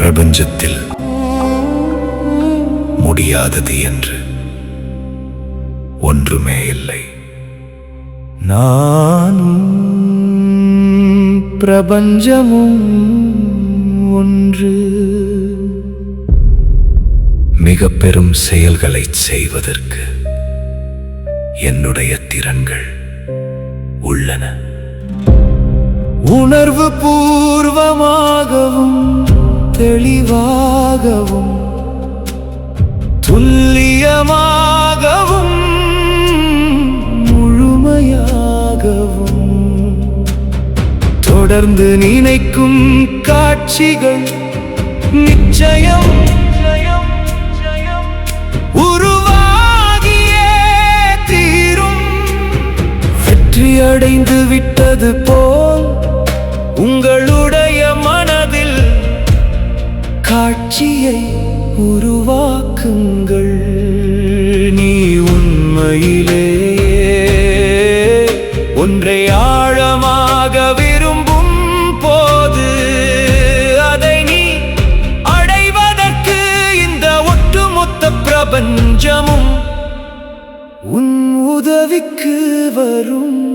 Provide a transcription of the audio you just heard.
பிரபஞ்சத்தில் முடியாதது என்று ஒன்றுமே இல்லை. நானும் பிரபஞ்சமும் ஒன்று. மிக பெரும் செயல்களை செய்வதற்கு என்னுடைய திறன்கள் உள்ளன. உணர்வு பூர்வமாகவும் தெளிவாகவும் துல்லியமாகவும் முழுமையாகவும் தொடர்ந்து நினைக்கும் காட்சிகள் நிச்சயம் உருவாகியே தீரும். வெற்றியடைந்து விட்டது போல் உங்களுடைய மனதில் காட்சியை உருவாக்குங்கள். நீ உண்மையிலேயே ஒன்றை ஆழமாக விரும்பும் போது அதை நீ அடைவதற்கு இந்த ஒட்டுமொத்த பிரபஞ்சமும் உன் உதவிக்கு வரும்.